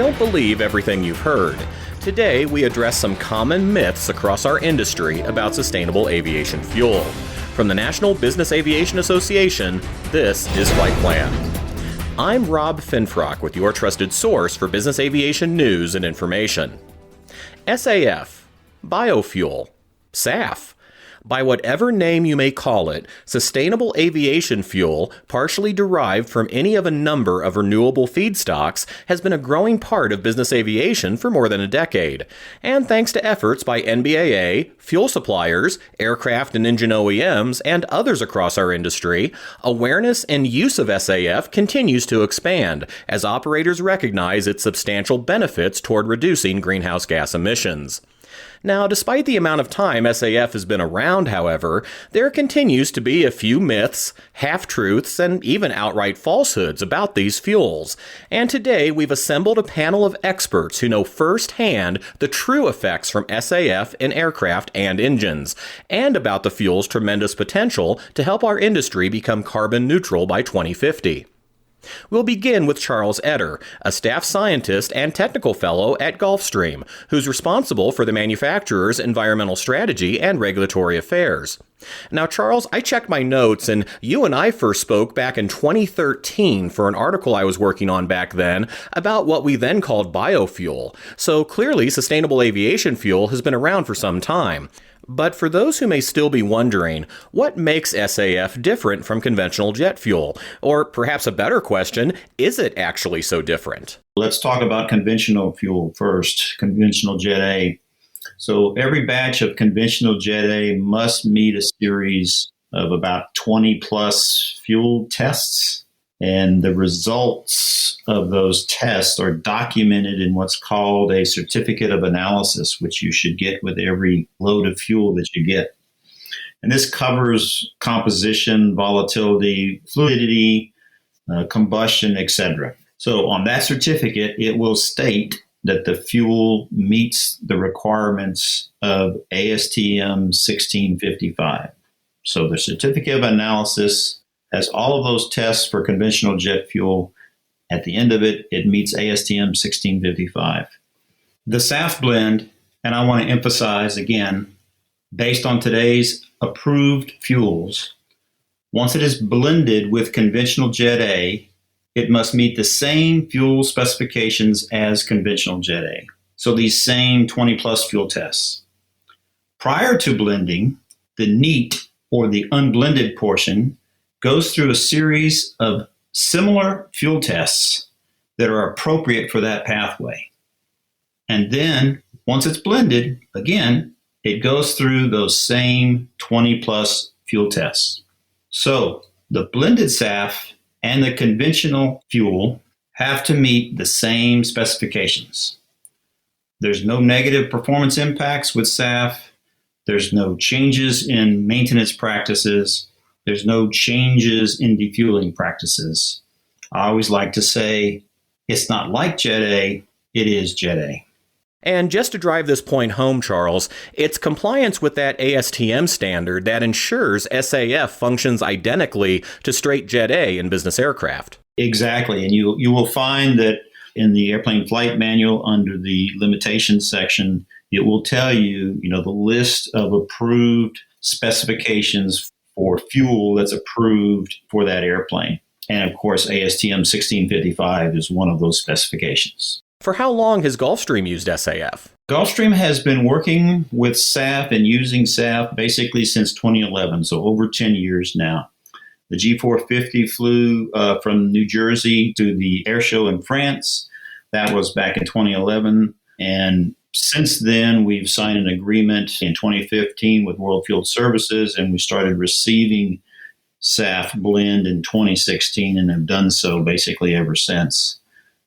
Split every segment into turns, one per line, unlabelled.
don't believe everything you've heard. Today, we address some common myths across our industry about sustainable aviation fuel. From the National Business Aviation Association, this is Flight Plan. I'm Rob Finfrock with your trusted source for business aviation news and information. SAF, biofuel, SAF. By whatever name you may call it, sustainable aviation fuel, partially derived from any of a number of renewable feedstocks, has been a growing part of business aviation for more than a decade. And thanks to efforts by NBAA, fuel suppliers, aircraft and engine OEMs, and others across our industry, awareness and use of SAF continues to expand as operators recognize its substantial benefits toward reducing greenhouse gas emissions. Now, despite the amount of time SAF has been around, however, there continues to be a few myths, half-truths, and even outright falsehoods about these fuels. And today, we've assembled a panel of experts who know firsthand the true effects from SAF in aircraft and engines, and about the fuel's tremendous potential to help our industry become carbon neutral by 2050. We'll begin with Charles Etter, a staff scientist and technical fellow at Gulfstream, who's responsible for the manufacturer's environmental strategy and regulatory affairs. Now, Charles, I checked my notes, and you and I first spoke back in 2013 for an article I was working on back then about what we then called biofuel. So clearly, sustainable aviation fuel has been around for some time. But for those who may still be wondering, what makes SAF different from conventional jet fuel? Or perhaps a better question, is it actually so different?
Let's talk about conventional fuel first, conventional Jet A. So every batch of conventional Jet A must meet a series of about 20 plus fuel tests. And the results of those tests are documented in what's called a certificate of analysis, which you should get with every load of fuel that you get. And this covers composition, volatility, fluidity, combustion, etc. So on that certificate, it will state that the fuel meets the requirements of ASTM 1655. So the certificate of analysis has all of those tests for conventional jet fuel. At the end of it, it meets ASTM 1655. The SAF blend, and I want to emphasize again, based on today's approved fuels, once it is blended with conventional Jet A, it must meet the same fuel specifications as conventional Jet A. So these same 20 plus fuel tests. Prior to blending, the neat or the unblended portion goes through a series of similar fuel tests that are appropriate for that pathway. And then, once it's blended, again, it goes through those same 20 plus fuel tests. So the blended SAF and the conventional fuel have to meet the same specifications. There's no negative performance impacts with SAF. There's no changes in maintenance practices. There's no changes in defueling practices. I always like to say, it's not like Jet A, it is Jet A.
And just to drive this point home, Charles, it's compliance with that ASTM standard that ensures SAF functions identically to straight Jet A in business aircraft.
Exactly. And you will find that in the airplane flight manual under the limitations section, it will tell you, the list of approved specifications for fuel that's approved for that airplane. And of course, ASTM 1655 is one of those specifications.
For how long has Gulfstream used SAF?
Gulfstream has been working with SAF and using SAF basically since 2011, so over 10 years now. The G450 flew from New Jersey to the air show in France. That was back in 2011. And since then, we've signed an agreement in 2015 with World Fuel Services, and we started receiving SAF blend in 2016 and have done so basically ever since.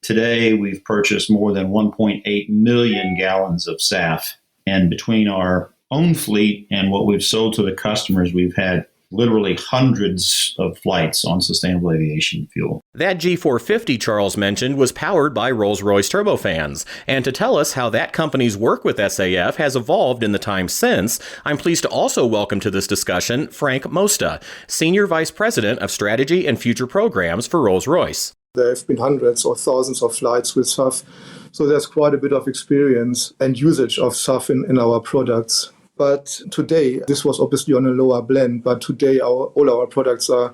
Today, we've purchased more than 1.8 million gallons of SAF. And between our own fleet and what we've sold to the customers, we've had literally hundreds of flights on sustainable aviation fuel.
That G450 Charles mentioned was powered by Rolls-Royce turbofans. And to tell us how that company's work with SAF has evolved in the time since, I'm pleased to also welcome to this discussion Frank Mosta, Senior Vice President of Strategy and Future Programs for Rolls-Royce.
There have been hundreds or thousands of flights with SAF So there's quite a bit of experience and usage of SAF in our products. But today, this was obviously on a lower blend, but today all our products are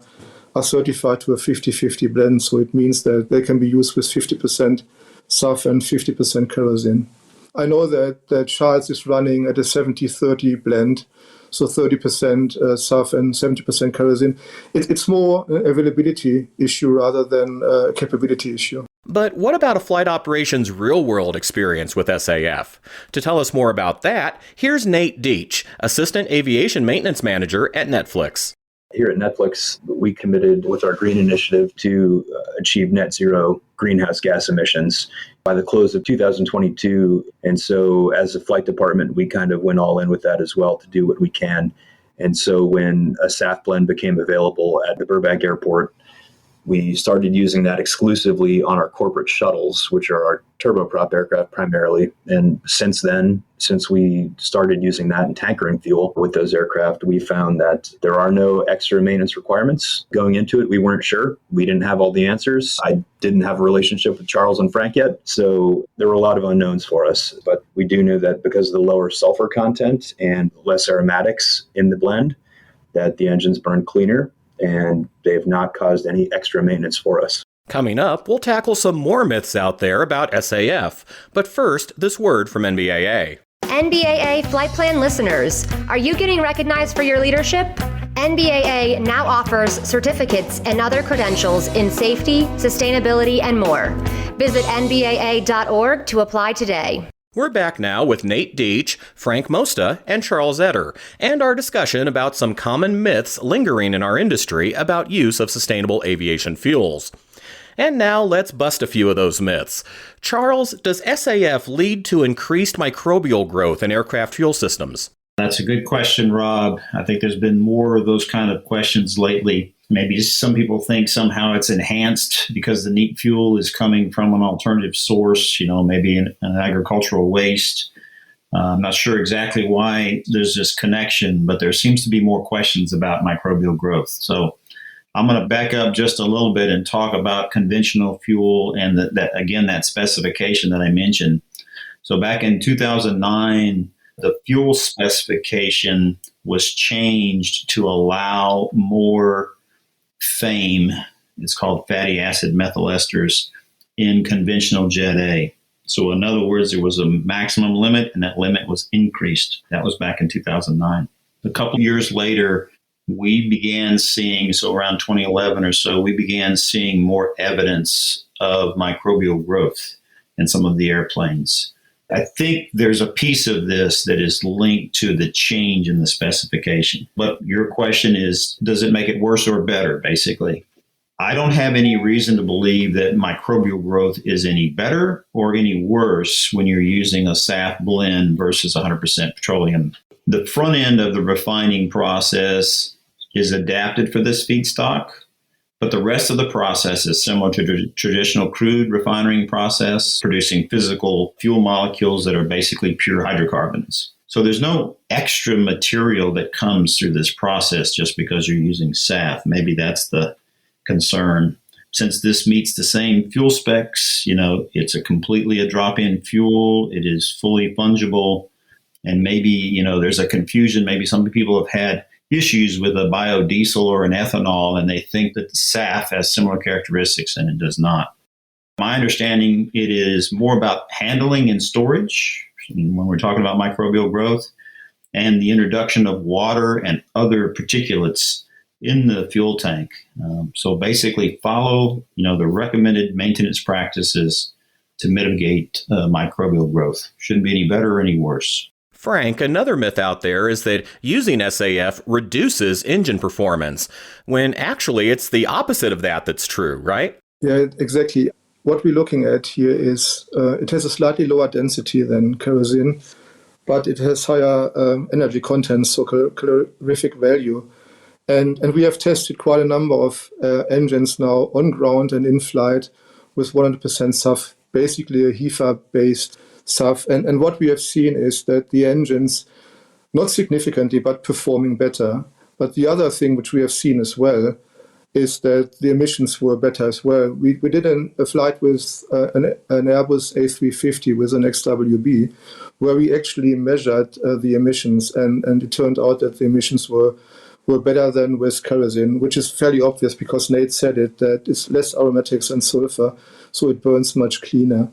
certified to a 50-50 blend. So it means that they can be used with 50% SAF and 50% kerosene. I know that Charles is running at a 70-30 blend, so 30% SAF and 70% kerosene. It's more an availability issue rather than a capability issue.
But what about a flight operations real-world experience with SAF? To tell us more about that, here's Nate Deach, Assistant Aviation Maintenance Manager at Netflix.
Here at Netflix, we committed with our green initiative to achieve net zero greenhouse gas emissions by the close of 2022. And so as a flight department, we kind of went all in with that as well to do what we can. And so when a SAF blend became available at the Burbank Airport, we started using that exclusively on our corporate shuttles, which are our turboprop aircraft primarily. And since then, since we started using that and tankering fuel with those aircraft, we found that there are no extra maintenance requirements going into it. We weren't sure. We didn't have all the answers. I didn't have a relationship with Charles and Frank yet. So there were a lot of unknowns for us. But we do know that because of the lower sulfur content and less aromatics in the blend, that the engines burn cleaner, and they have not caused any extra maintenance for us.
Coming up, we'll tackle some more myths out there about SAF. But first, this word from NBAA.
NBAA Flight Plan listeners, are you getting recognized for your leadership? NBAA now offers certificates and other credentials in safety, sustainability, and more. Visit NBAA.org to apply today.
We're back now with Nate Deach, Frank Mosta, and Charles Etter, and our discussion about some common myths lingering in our industry about use of sustainable aviation fuels. And now let's bust a few of those myths. Charles, does SAF lead to increased microbial growth in aircraft fuel systems?
That's a good question, Rob. I think there's been more of those kind of questions lately. Maybe some people think somehow it's enhanced because the neat fuel is coming from an alternative source, maybe an agricultural waste. I'm not sure exactly why there's this connection, but there seems to be more questions about microbial growth. So I'm going to back up just a little bit and talk about conventional fuel and that specification that I mentioned. So back in 2009, the fuel specification was changed to allow more FAME, it's called fatty acid methyl esters, in conventional Jet A. So in other words, there was a maximum limit, and that limit was increased. That was back in 2009. A couple of years later, we began seeing, so around 2011 or so, we began seeing more evidence of microbial growth in some of the airplanes. I think there's a piece of this that is linked to the change in the specification. But your question is, does it make it worse or better, basically? I don't have any reason to believe that microbial growth is any better or any worse when you're using a SAF blend versus 100% petroleum. The front end of the refining process is adapted for this feedstock, but the rest of the process is similar to the traditional crude refining process, producing physical fuel molecules that are basically pure hydrocarbons. So there's no extra material that comes through this process just because you're using SAF. Maybe that's the concern. Since this meets the same fuel specs, it's completely a drop-in fuel. It is fully fungible. And maybe, there's a confusion. Maybe some people have had issues with a biodiesel or an ethanol, and they think that the SAF has similar characteristics, and it does not. My understanding, it is more about handling and storage when we're talking about microbial growth, and the introduction of water and other particulates in the fuel tank. So basically follow, the recommended maintenance practices to mitigate microbial growth. Shouldn't be any better or any worse.
Frank, another myth out there is that using SAF reduces engine performance, when actually it's the opposite of that that's true, right?
Yeah, exactly. What we're looking at here is it has a slightly lower density than kerosene, but it has higher energy content, so calorific value. And we have tested quite a number of engines now on ground and in flight with 100% SAF, basically a HEFA-based SAF. And what we have seen is that the engines, not significantly, but performing better. But the other thing which we have seen as well is that the emissions were better as well. We did a flight with an Airbus A350 with an XWB, where we actually measured the emissions, and it turned out that the emissions were better than with kerosene, which is fairly obvious because Nate said it, that it's less aromatics than sulfur, so it burns much cleaner.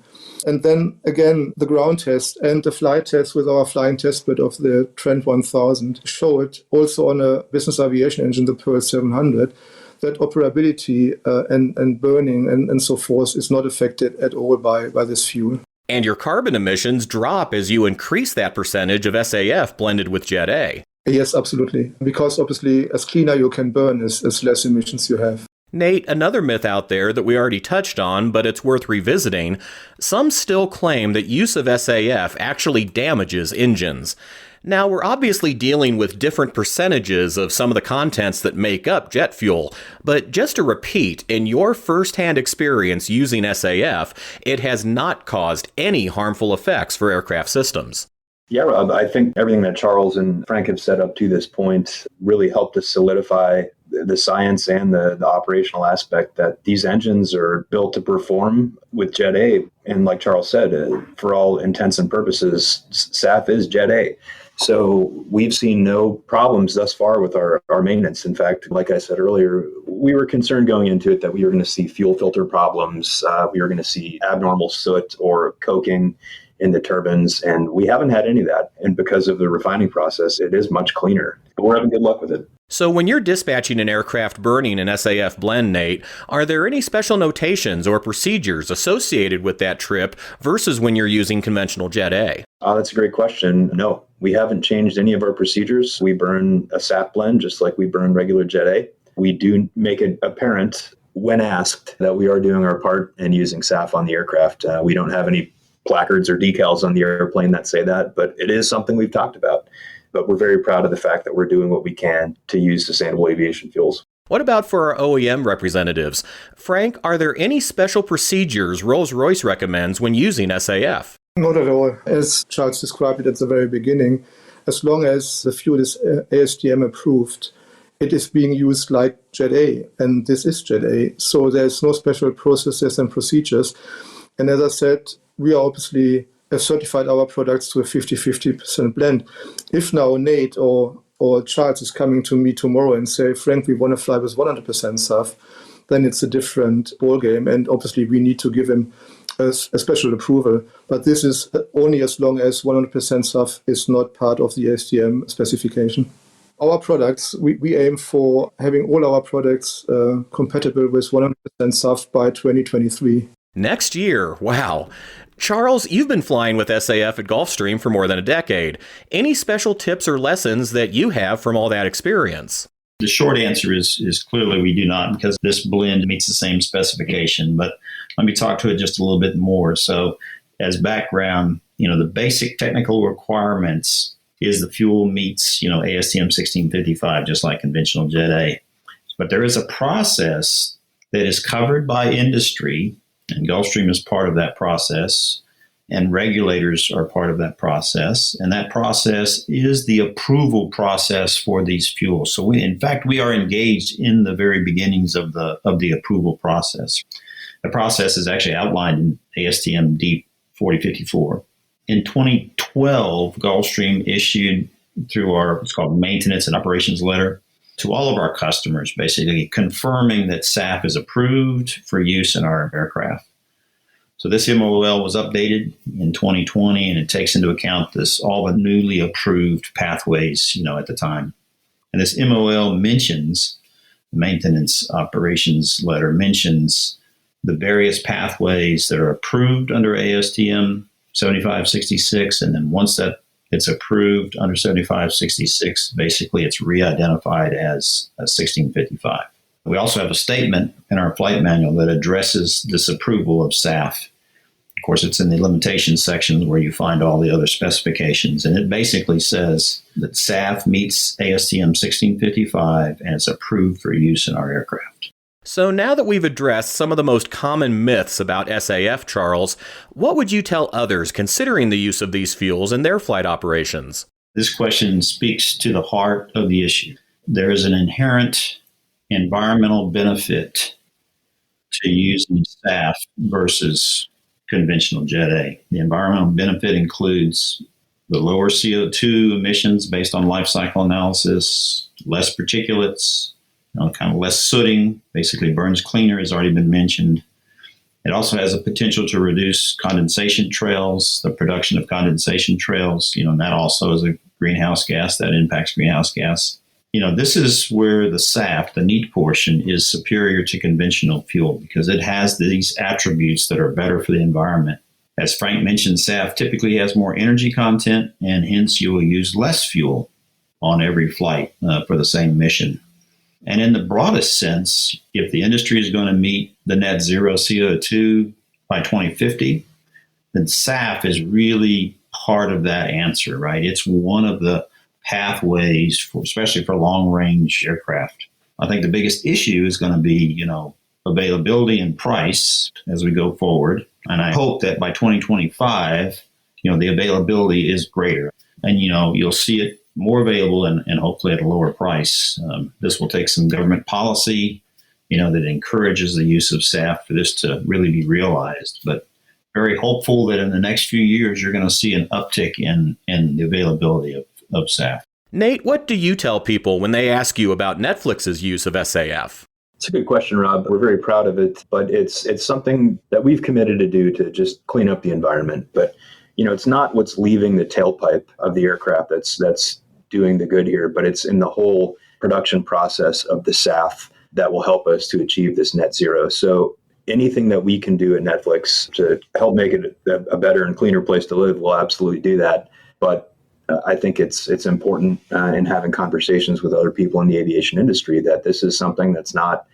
And then again, the ground test and the flight test with our flying test bed of the Trent 1000 showed also on a business aviation engine, the Pearl 700, that operability and burning and so forth is not affected at all by this fuel.
And your carbon emissions drop as you increase that percentage of SAF blended with Jet A.
Yes, absolutely. Because obviously, as cleaner you can burn, as less emissions you have.
Nate, another myth out there that we already touched on, but it's worth revisiting. Some still claim that use of SAF actually damages engines. Now, we're obviously dealing with different percentages of some of the contents that make up jet fuel, but just to repeat, in your firsthand experience using SAF, it has not caused any harmful effects for aircraft systems.
Yeah, Rob, I think everything that Charles and Frank have said up to this point really helped us solidify the science and the operational aspect that these engines are built to perform with Jet A. And like Charles said, for all intents and purposes, SAF is Jet A. So we've seen no problems thus far with our maintenance. In fact, like I said earlier, we were concerned going into it that we were going to see fuel filter problems. We were going to see abnormal soot or coking in the turbines, and we haven't had any of that. And because of the refining process, it is much cleaner. But we're having good luck with it.
So when you're dispatching an aircraft burning an SAF blend, Nate, are there any special notations or procedures associated with that trip versus when you're using conventional Jet A?
That's a great question. No, we haven't changed any of our procedures. We burn a SAF blend just like we burn regular Jet A. We do make it apparent when asked that we are doing our part and using SAF on the aircraft. We don't have any placards or decals on the airplane that say that, but it is something we've talked about. But we're very proud of the fact that we're doing what we can to use sustainable aviation fuels.
What about for our OEM representatives? Frank, are there any special procedures Rolls-Royce recommends when using SAF?
Not at all. As Charles described it at the very beginning, as long as the fuel is ASTM approved, it is being used like Jet A, and this is Jet A. So there's no special processes and procedures. And as I said, we obviously have certified our products to a 50-50% blend. If now Nate or Charles is coming to me tomorrow and say, Frank, we want to fly with 100% SAF, then it's a different ballgame. And obviously we need to give him a special approval. But this is only as long as 100% SAF is not part of the ASTM specification. Our products, we aim for having all our products compatible with 100% SAF by 2023.
Next year, wow. Charles, you've been flying with SAF at Gulfstream for more than a decade. Any special tips or lessons that you have from all that experience?
The short answer is clearly we do not, because this blend meets the same specification. But let me talk to it just a little bit more. So as background, the basic technical requirements is the fuel meets, ASTM 1655, just like conventional Jet A. But there is a process that is covered by industry, and Gulfstream is part of that process, and regulators are part of that process. And that process is the approval process for these fuels. So we are engaged in the very beginnings of the approval process. The process is actually outlined in ASTM D4054. In 2012, Gulfstream issued through what's called maintenance and operations letter to all of our customers, basically confirming that SAF is approved for use in our aircraft. So this MOL was updated in 2020, and it takes into account all the newly approved pathways, at the time. And this MOL mentions, the maintenance operations letter mentions the various pathways that are approved under ASTM 7566, and then once that it's approved under 7566, basically it's re-identified as 1655. We also have a statement in our flight manual that addresses this approval of SAF. Of course, it's in the limitations section where you find all the other specifications, and it basically says that SAF meets ASTM 1655 and it's approved for use in our aircraft.
So now that we've addressed some of the most common myths about SAF, Charles, what would you tell others considering the use of these fuels in their flight operations?
This question speaks to the heart of the issue. There is an inherent environmental benefit to using SAF versus conventional Jet A. The environmental benefit includes the lower CO2 emissions based on life cycle analysis, less particulates, kind of less sooting, basically burns cleaner, has already been mentioned. It also has a potential to reduce condensation trails, the production of condensation trails, and that also is a greenhouse gas that impacts greenhouse gas. This is where the SAF, the neat portion, is superior to conventional fuel because it has these attributes that are better for the environment. As Frank mentioned, SAF typically has more energy content, and hence you will use less fuel on every flight for the same mission. And in the broadest sense, if the industry is going to meet the net zero CO2 by 2050, then SAF is really part of that answer, right? It's one of the pathways, especially for long-range aircraft. I think the biggest issue is going to be, availability and price as we go forward. And I hope that by 2025, the availability is greater. And, you'll see it more available and hopefully at a lower price. This will take some government policy, that encourages the use of SAF for this to really be realized. But very hopeful that in the next few years, you're going to see an uptick in the availability of SAF.
Nate, what do you tell people when they ask you about Netflix's use of SAF?
It's a good question, Rob. We're very proud of it, but it's something that we've committed to do to just clean up the environment. But, it's not what's leaving the tailpipe of the aircraft that's doing the good here, but it's in the whole production process of the SAF that will help us to achieve this net zero. So anything that we can do at Netflix to help make it a better and cleaner place to live, we'll absolutely do that. But I think it's important in having conversations with other people in the aviation industry that this is something it's not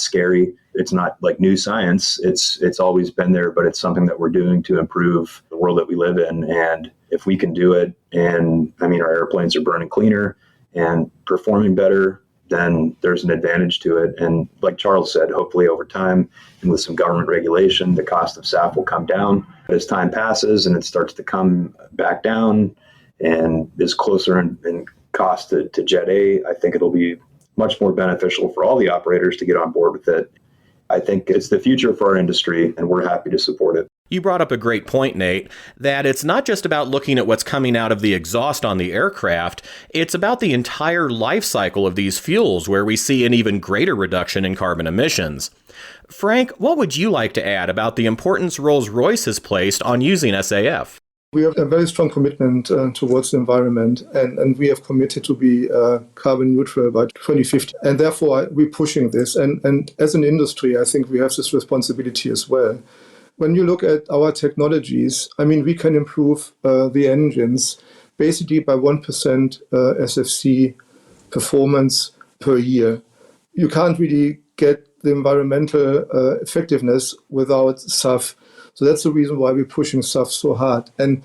scary. It's not like new science. It's always been there, but it's something that we're doing to improve the world that we live in. And if we can do it, and our airplanes are burning cleaner and performing better, then there's an advantage to it. And like Charles said, hopefully over time and with some government regulation, the cost of SAF will come down. But as time passes and it starts to come back down and is closer in cost to Jet A, I think it'll be much more beneficial for all the operators to get on board with it. I think it's the future for our industry, and we're happy to support it.
You brought up a great point, Nate, that it's not just about looking at what's coming out of the exhaust on the aircraft. It's about the entire life cycle of these fuels where we see an even greater reduction in carbon emissions. Frank, what would you like to add about the importance Rolls-Royce has placed on using SAF?
We have a very strong commitment towards the environment, and we have committed to be carbon neutral by 2050. And therefore, we're pushing this. And as an industry, I think we have this responsibility as well. When you look at our technologies, we can improve the engines basically by 1% SFC performance per year. You can't really get the environmental effectiveness without SAF. So that's the reason why we're pushing SAF so hard. And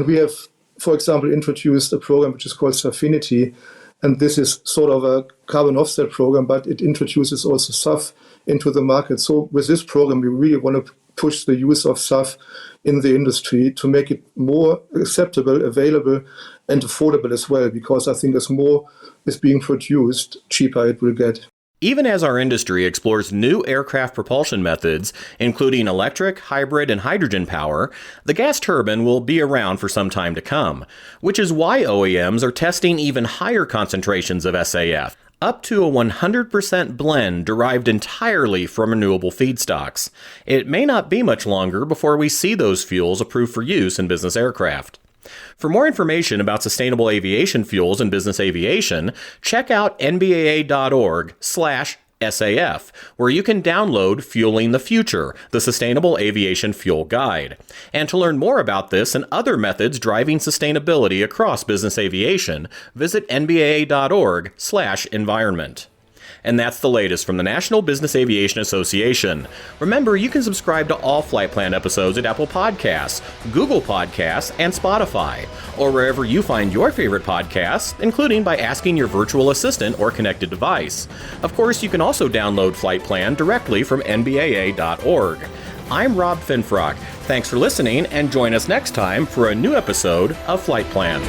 we have, for example, introduced a program which is called SAFinity. And this is sort of a carbon offset program, but it introduces also SAF into the market. So with this program, we really want to push the use of SAF in the industry to make it more acceptable, available, and affordable as well, because I think as more is being produced, cheaper it will get.
Even as our industry explores new aircraft propulsion methods, including electric, hybrid, and hydrogen power, the gas turbine will be around for some time to come, which is why OEMs are testing even higher concentrations of SAF, up to a 100% blend derived entirely from renewable feedstocks. It may not be much longer before we see those fuels approved for use in business aircraft. For more information about sustainable aviation fuels and business aviation, check out NBAA.org/SAF, where you can download Fueling the Future, the Sustainable Aviation Fuel Guide. And to learn more about this and other methods driving sustainability across business aviation, visit NBAA.org/environment. And that's the latest from the National Business Aviation Association. Remember, you can subscribe to all Flight Plan episodes at Apple Podcasts, Google Podcasts, and Spotify, or wherever you find your favorite podcasts, including by asking your virtual assistant or connected device. Of course, you can also download Flight Plan directly from NBAA.org. I'm Rob Finfrock. Thanks for listening, and join us next time for a new episode of Flight Plan.